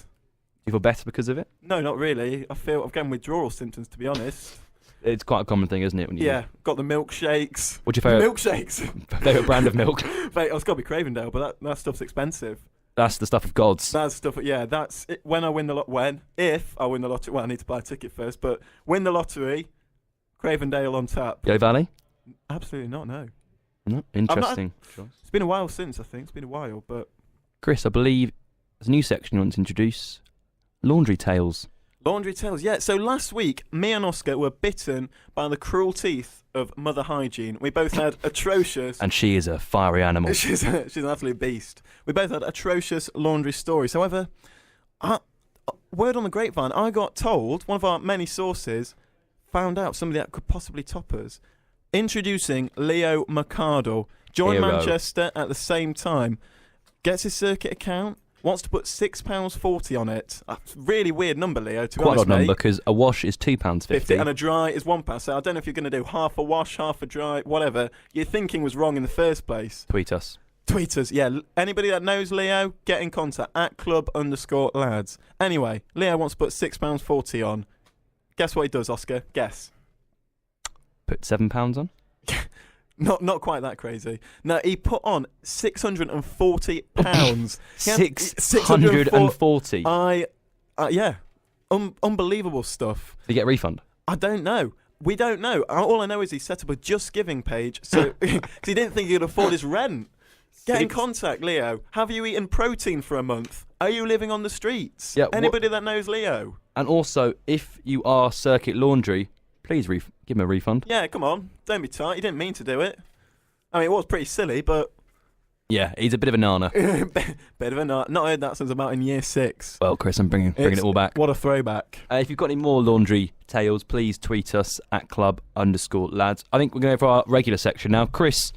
Speaker 2: you feel better because of it?
Speaker 1: No, not really. I feel I'm getting withdrawal symptoms, to be honest.
Speaker 2: It's quite a common thing, isn't it? When you
Speaker 1: Yeah, got the milkshakes.
Speaker 2: What's your favourite
Speaker 1: Milkshakes.
Speaker 2: brand of milk?
Speaker 1: Mate, it's got to be Cravendale, but that stuff's expensive.
Speaker 2: That's the stuff of gods.
Speaker 1: That's stuff. Yeah, that's it. When I win the if I win the lottery. Well, I need to buy a ticket first, but win the lottery. Cravendale on tap.
Speaker 2: Yo Valley?
Speaker 1: Absolutely not. No.
Speaker 2: No, interesting choice.
Speaker 1: It's been a while since. I think it's been a while, but
Speaker 2: Chris, I believe there's a new section you want to introduce. Laundry tales.
Speaker 1: Laundry tales. Yeah. So last week, me and Oscar were bitten by the cruel teeth of Mother Hygiene. We both had atrocious.
Speaker 2: And she is a fiery animal.
Speaker 1: She's an absolute beast. We both had atrocious laundry stories. However, word on the grapevine, I got told, one of our many sources found out somebody that could possibly top us. Introducing Leo Mercado. Joined
Speaker 2: Hero.
Speaker 1: Manchester at the same time. Gets his circuit account. Wants to put £6.40 on it. That's a really weird number, Leo, to be
Speaker 2: Quite
Speaker 1: honest,
Speaker 2: a odd
Speaker 1: mate.
Speaker 2: number because a wash is £2.50.
Speaker 1: And a dry is £1. So I don't know if you're going to do half a wash, half a dry, whatever. Your thinking was wrong in the first place.
Speaker 2: Tweet us.
Speaker 1: Tweet us, yeah. Anybody that knows Leo, get in contact at club_lads. Anyway, Leo wants to put £6.40 on. Guess what he does, Oscar? Guess.
Speaker 2: Put £7 on?
Speaker 1: Not quite that crazy. No, he put on £640.
Speaker 2: £640.
Speaker 1: Yeah. Unbelievable stuff.
Speaker 2: Did you get a refund?
Speaker 1: I don't know. We don't know. All I know is he set up a Just Giving page so because he didn't think he could afford his rent. Get in contact, Leo. Have you eaten protein for a month? Are you living on the streets?
Speaker 2: Yeah,
Speaker 1: Anybody that knows Leo?
Speaker 2: And also, if you are Circuit Laundry, please give him a refund.
Speaker 1: Yeah, come on. Don't be tight. He didn't mean to do it. I mean, it was pretty silly, but...
Speaker 2: Yeah, he's a bit of a nana.
Speaker 1: Bit of a nut. Not heard that since about in year 6.
Speaker 2: Well, Chris, I'm bringing it all back.
Speaker 1: What a throwback.
Speaker 2: If you've got any more laundry tales, please tweet us at club_lads. I think we're going for our regular section now. Chris,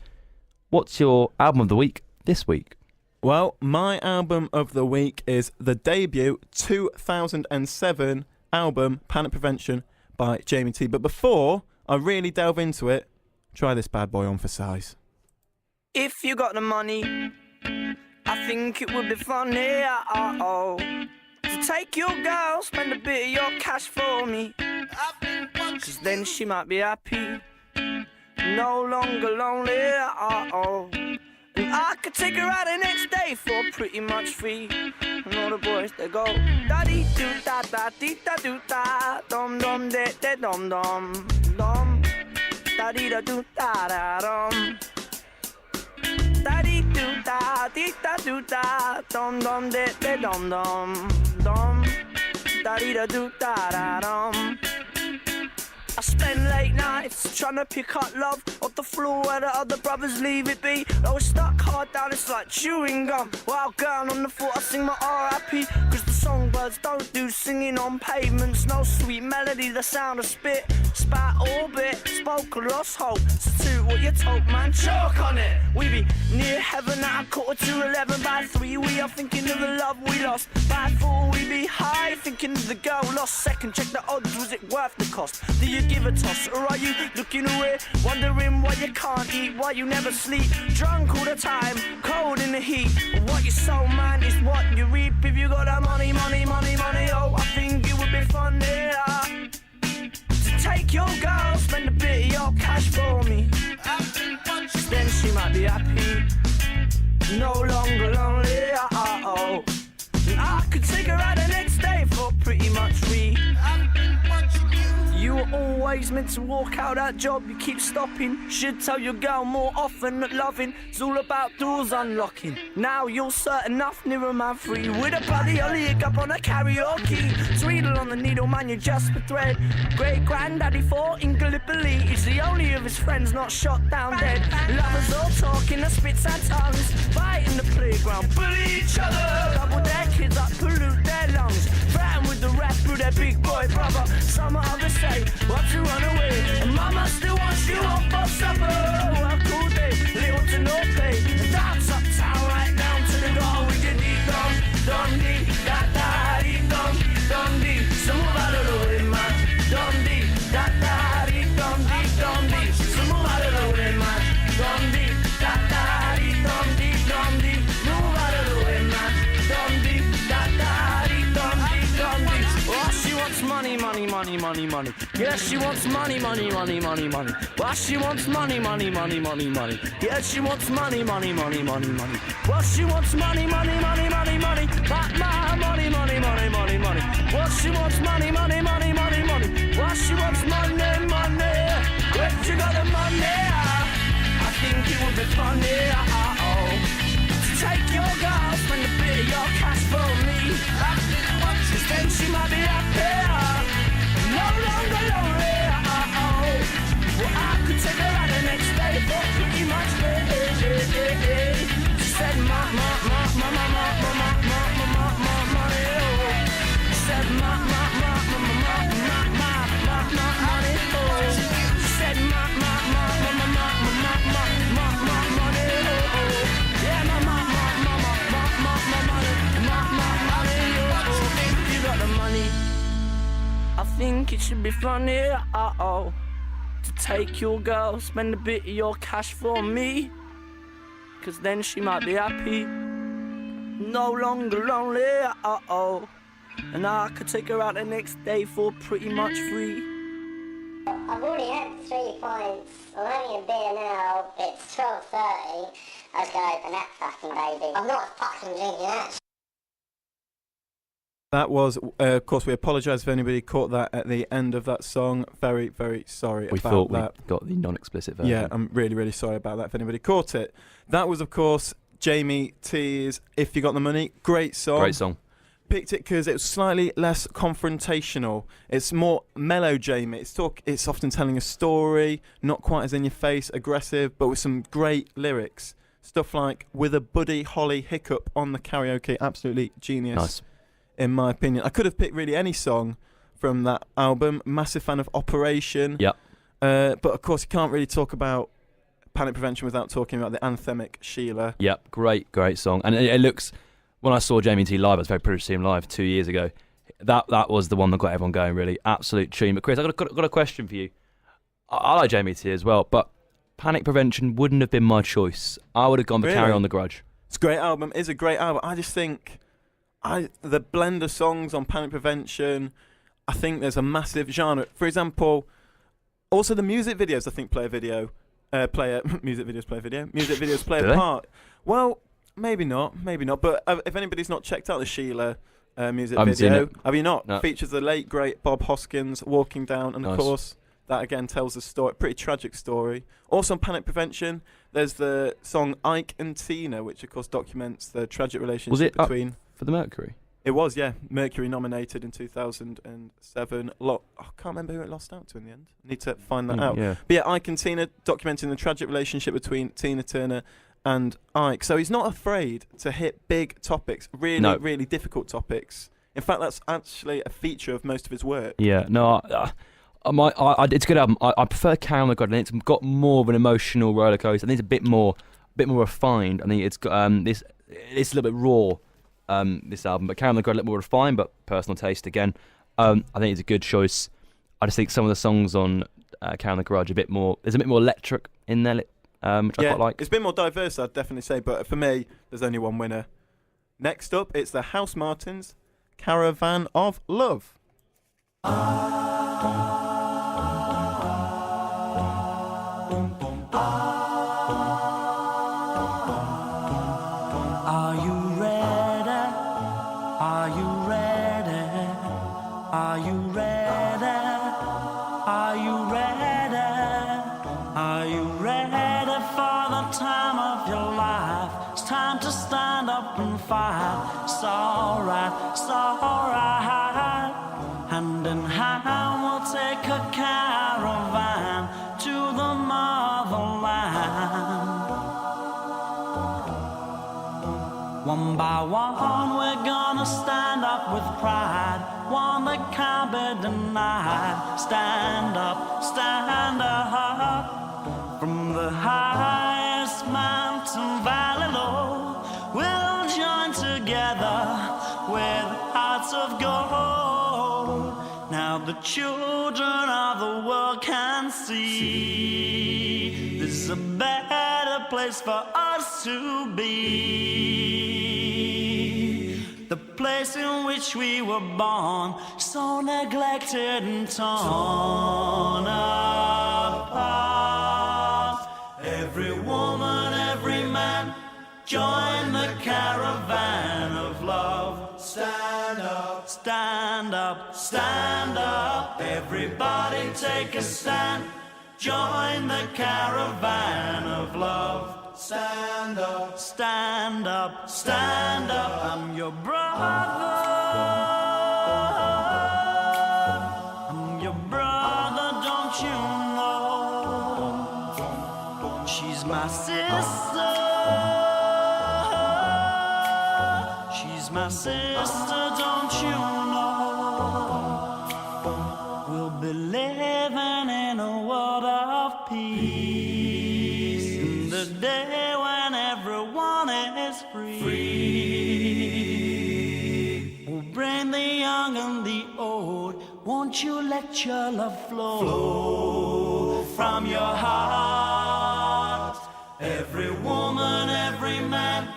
Speaker 2: what's your album of the week this week?
Speaker 1: Well, my album of the week is the debut 2007 album, Panic Prevention, by Jamie T. But before I really delve into it, try this bad boy on for size.
Speaker 6: If you got the money, I
Speaker 7: think it would be funny, oh, to take your girl, spend a bit of your cash for me. Cause then she might be happy, no longer lonely, oh. And I could take her out the next day for pretty much free. And all the boys, they go da-dee do da da dee da do da dum dum de de dum dum dum da-dee da do da da dum da-dee do da dee da do da dum dum de de dum dum dum da-dee da do da da dum. I spend late nights trying to pick up love off the floor where the other brothers leave it be. I was stuck hard down, it's like chewing gum. While girl on the floor, I sing my R.I.P. Cause the songbirds don't do singing on pavements. No sweet melody, the sound of spit. Spat orbit, spoke or lost hope. Substitute what you told, man, choke on it. We be near heaven at 11:15. By 3 we are thinking of the love we lost. By 4 we be high, thinking of the girl lost. Second, check the odds, was it worth the cost? Do you give a toss, or are you looking away, wondering why you can't eat, why you never sleep, drunk all the time, cold in the heat? What you sow, man, is what you reap. If you got that money, money, money, money, oh, I think it would be fun, yeah, to take your girl, spend a bit of your cash for me. Then she might be happy, no longer lonely, oh. And I could take her out the next day for pretty much free. You were always meant to walk out that job, you keep stopping. Should tell your girl more often that loving is all about doors unlocking. Now you're certain enough, nearer man free. With a buddy, I'll leak up on a karaoke. Tweedle on the needle, man, you're just a thread. Great granddaddy for in Gallipoli is the only of his friends not shot down dead. Lovers all talking, the spits and tongues, fight in the playground, bully each other. Double their kids up, pollute their lungs. Threaten with the rap through their big boy brother. Some others say, what to run away, and mama still wants you up for supper. Well, cool day, little to no pay. Dance uptown, right down to the door with your dee dum, dum dee, da da dee dum dee. Some move out of the way, man. Dum dee, da da dee dum dee. Some move out of the way, man. Dum dee, da da dee dum dee. Move out of the way, man. Dum dee, da da dee dum dee. Oh, she wants money, money, money, money, money. Yeah, she wants money, money, money, money, money. Well, she wants money, money, money, money, money. Yeah, she wants money, money, money, money, money. Well, she wants money, money, money, money, money. My money, money, money, money, money. Well, she wants money, money, money, money, money. Well, she wants money, money. Where you got the money? I think it would be funny, to take your girl, spend a bit of your cash for me. Cause then she might be happy, no longer lonely, well, I could take her out the next day for pretty much free. She said, money, She said, money, She said, I think it should be funny, to take your girl, spend a bit of your cash for me. Cause then she might be happy, no longer lonely, and I could take her out the next day for pretty much free.
Speaker 8: I've already had 3 pints, I'm having a beer now, it's 12:30, I was going to open that fucking baby. I'm not fucking drinking that.
Speaker 1: That was, of course, we apologise if anybody caught that at the end of that song. Very, very sorry
Speaker 2: we
Speaker 1: about
Speaker 2: thought
Speaker 1: that.
Speaker 2: We got the non-explicit version.
Speaker 1: Yeah, I'm really, really sorry about that if anybody caught it. That was, of course, Jamie T's If You Got the Money. Great song.
Speaker 2: Great song.
Speaker 1: Picked it because it was slightly less confrontational. It's more mellow, Jamie. It's often telling a story, not quite as in your face, aggressive, but with some great lyrics. Stuff like With a Buddy Holly Hiccup on the karaoke. Absolutely genius.
Speaker 2: Nice.
Speaker 1: In my opinion. I could have picked really any song from that album. Massive fan of Operation.
Speaker 2: Yep.
Speaker 1: But of course, you can't really talk about Panic Prevention without talking about the anthemic Sheila.
Speaker 2: Yep. Great song. And it looks, when I saw Jamie T live, I was very privileged to see him live 2 years ago. That was the one that got everyone going, really. Absolute tune. But Chris, I've got a question for you. I like Jamie T as well, but Panic Prevention wouldn't have been my choice. I would have gone for
Speaker 1: Really?
Speaker 2: Carry On the Grudge.
Speaker 1: It's a great album. It's a great album. I just think the blend of songs on Panic Prevention, I think there's a massive genre. For example, also the music videos, I think, music videos play
Speaker 2: Do they?
Speaker 1: a part. Well, maybe not. But if anybody's not checked out the Sheila music
Speaker 2: I haven't seen
Speaker 1: video,
Speaker 2: it.
Speaker 1: have you not?
Speaker 2: No.
Speaker 1: Features the late great Bob Hoskins walking down, and of
Speaker 2: Nice.
Speaker 1: course that again tells a story, pretty tragic story. Also on Panic Prevention, there's the song Ike and Tina, which of course documents the tragic relationship
Speaker 2: Was it up
Speaker 1: between.
Speaker 2: for the Mercury?
Speaker 1: It was, yeah. Mercury nominated in 2007. I can't remember who it lost out to in the end. Need to find that out.
Speaker 2: Yeah.
Speaker 1: But yeah, Ike and Tina, documenting the tragic relationship between Tina Turner and Ike. So he's not afraid to hit big topics, really difficult topics. In fact, that's actually a feature of most of his work.
Speaker 2: Yeah, no, it's a good album. I prefer Carry On the God, and it's got more of an emotional roller coaster. I think it's a bit more refined. I think it's got it's a little bit raw. This album, but Carry On the God a little more refined, but personal taste again. I think it's a good choice. I just think some of the songs on Carry On the Garage there's a bit more electric in there, which I quite like.
Speaker 1: It's a bit more diverse, I'd definitely say, but for me, there's only one winner. Next up, it's the House Martins, Caravan of Love.
Speaker 4: Are you ready? Are you ready? Are you ready? Are you ready? Are you ready for the time of your life? It's time to stand up and fight. It's alright, it's alright. Hand in hand we'll take a caravan to the motherland. One by one we're gonna stand up with pride, one that can't be denied. Stand up, stand up. From the highest mountain valley low, we'll join together with hearts of gold. Now the children of the world can see this is a better place for us to be. The place in which we were born, so neglected and torn apart. Every woman, every man, join the caravan of love. Stand up, stand up, stand up. Everybody take a stand. Join the caravan of love. Stand up, stand up, stand up. I'm your brother. I'm your brother, don't you know? She's my sister. She's my sister, don't you know? We'll be living in a world of peace, in the day when everyone is free. We'll bring the young and the old. Won't you let your love flow from your heart? Every woman, every man,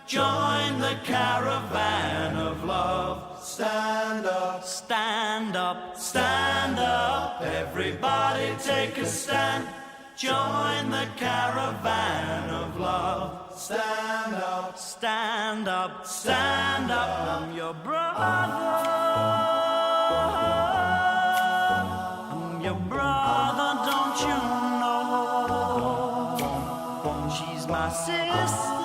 Speaker 4: join the caravan of love. Stand up, stand up, stand up. Everybody take a stand. Join the caravan of love. Stand up, stand up, stand up. I'm your brother. I'm your brother, don't you know? She's my sister.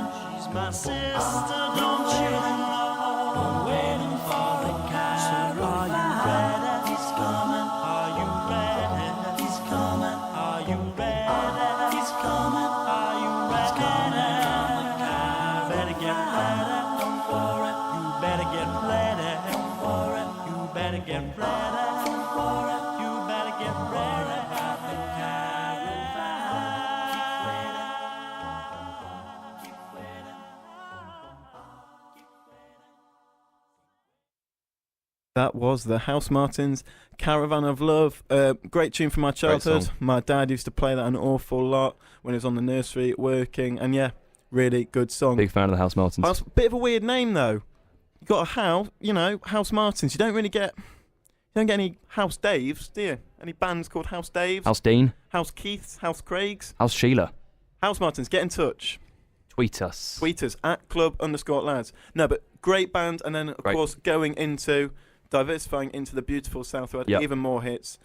Speaker 4: She's my sister, don't you know? I'm waiting for the caravan. So are you ready? He's coming. Are you ready? He's coming. Are you ready? He's coming. Are you ready? Better get ready. Don't worry. You better get ready. Don't worry. You better get ready. Don't worry. You better get ready. The caravan.
Speaker 1: That was the House Martins, Caravan of Love. Great tune from my childhood.
Speaker 2: song.
Speaker 1: My dad used to play that an awful lot when he was on the nursery working. And yeah, really good song.
Speaker 2: Big fan of the House Martins.
Speaker 1: Bit of a weird name though. You got a house, House Martins. You don't get any House Daves, do you? Any bands called House Daves?
Speaker 2: House Dean.
Speaker 1: House Keiths, House Craigs.
Speaker 2: House Sheila.
Speaker 1: House Martins, get in touch.
Speaker 2: Tweet us.
Speaker 1: Tweet us at club_lads. No, but great band, and then of course diversifying into the beautiful Southwest,
Speaker 2: Yep.
Speaker 1: even more hits.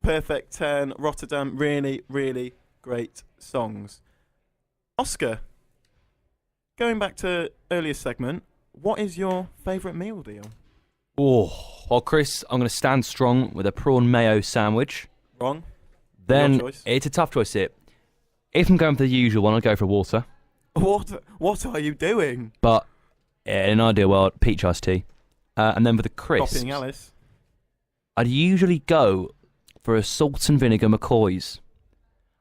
Speaker 1: Perfect 10, Rotterdam, really, really great songs. Oscar, going back to earlier segment, what is your favourite meal deal?
Speaker 2: Oh, well, Chris, I'm going to stand strong with a prawn mayo sandwich.
Speaker 1: Wrong.
Speaker 2: Then
Speaker 1: Your choice.
Speaker 2: it's a tough choice here. If I'm going for the usual one, I'll go for water.
Speaker 1: What are you doing?
Speaker 2: But in an ideal world, peach iced tea. And then for the crisps,
Speaker 1: Copying Alice.
Speaker 2: I'd usually go for a salt and vinegar McCoy's.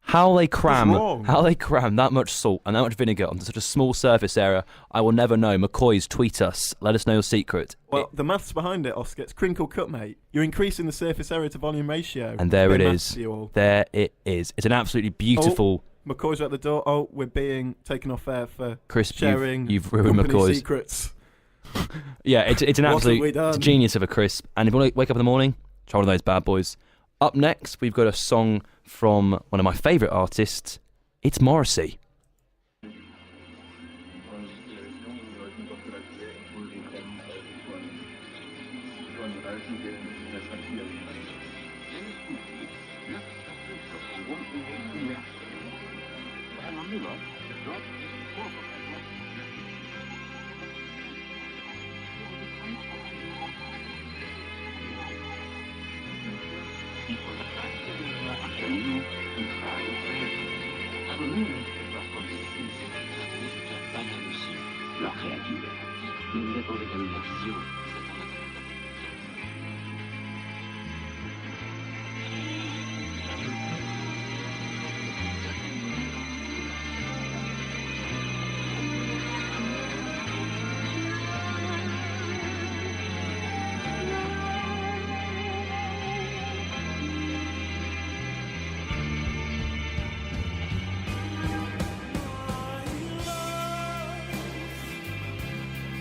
Speaker 2: How they cram
Speaker 1: wrong?
Speaker 2: that much salt and that much vinegar onto such a small surface area, I will never know. McCoy's, tweet us. Let us know your secret.
Speaker 1: Well, the maths behind it, Oscar, it's crinkle cut, mate. You're increasing the surface area to volume ratio.
Speaker 2: And there
Speaker 1: Bit
Speaker 2: it
Speaker 1: of maths
Speaker 2: is.
Speaker 1: for you all.
Speaker 2: There it is. It's an absolutely beautiful...
Speaker 1: McCoy's are at the door. Oh, we're being taken off air for
Speaker 2: Crisp,
Speaker 1: sharing
Speaker 2: you've ruined
Speaker 1: company
Speaker 2: McCoy's.
Speaker 1: secrets.
Speaker 2: Yeah, it's an
Speaker 1: What have
Speaker 2: absolute
Speaker 1: we done?
Speaker 2: it's a genius of a crisp. And if you want to wake up in the morning, try one of those bad boys. Up next, we've got a song from one of my favourite artists. It's Morrissey.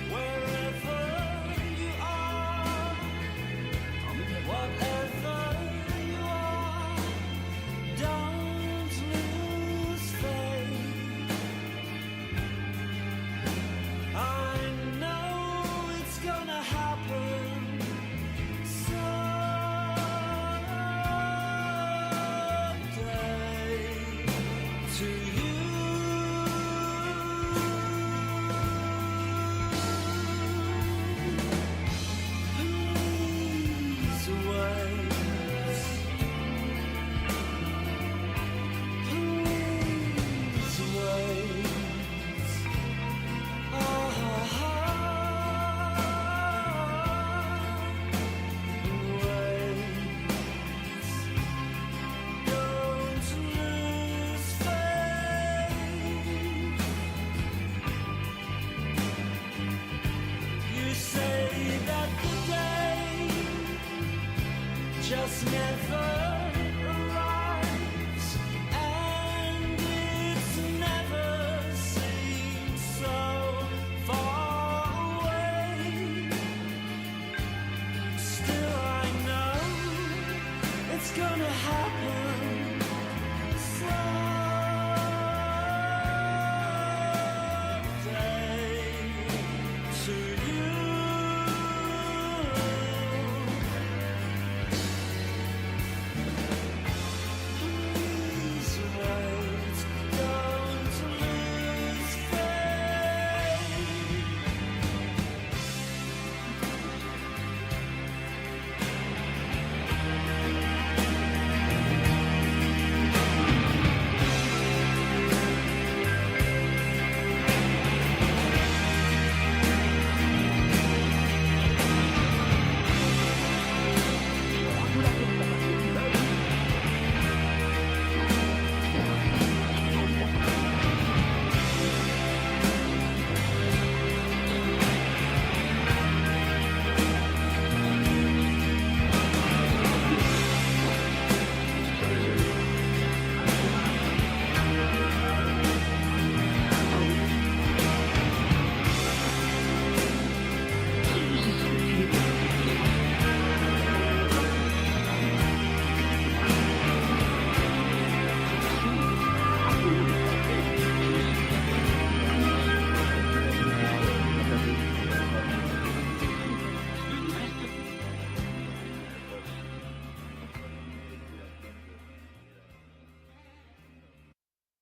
Speaker 4: Wherever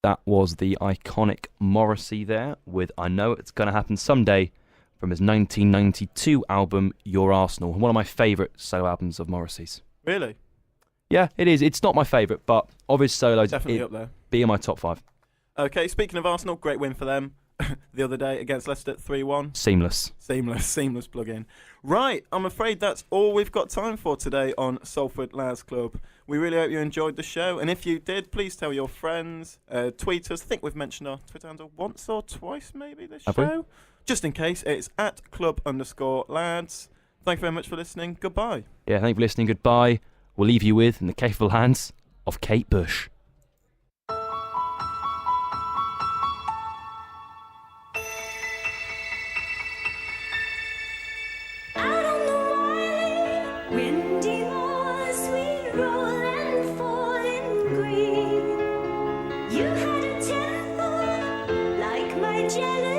Speaker 2: That was the iconic Morrissey there with I Know It's Gonna Happen Someday from his 1992 album Your Arsenal. One of my favourite solo albums of Morrissey's.
Speaker 1: Really?
Speaker 2: Yeah, it is. It's not my favourite, but of his solos,
Speaker 1: Definitely up there.
Speaker 2: Be in my top 5.
Speaker 1: Okay, speaking of Arsenal, great win for them the other day against Leicester 3-1. Seamless plug-in. Right, I'm afraid that's all we've got time for today on Salford Lads Club. We really hope you enjoyed the show, and if you did, please tell your friends, tweet us. I think we've mentioned our Twitter handle once or twice maybe this show. Just in case, it's at @club_lads. Thank you very much for listening. Goodbye.
Speaker 2: Yeah, thank you for listening. Goodbye. We'll leave you with, in the capable hands of Kate Bush.
Speaker 9: Out on the wide, windy moors, we roll and fall in green. You had a temper like my jealous.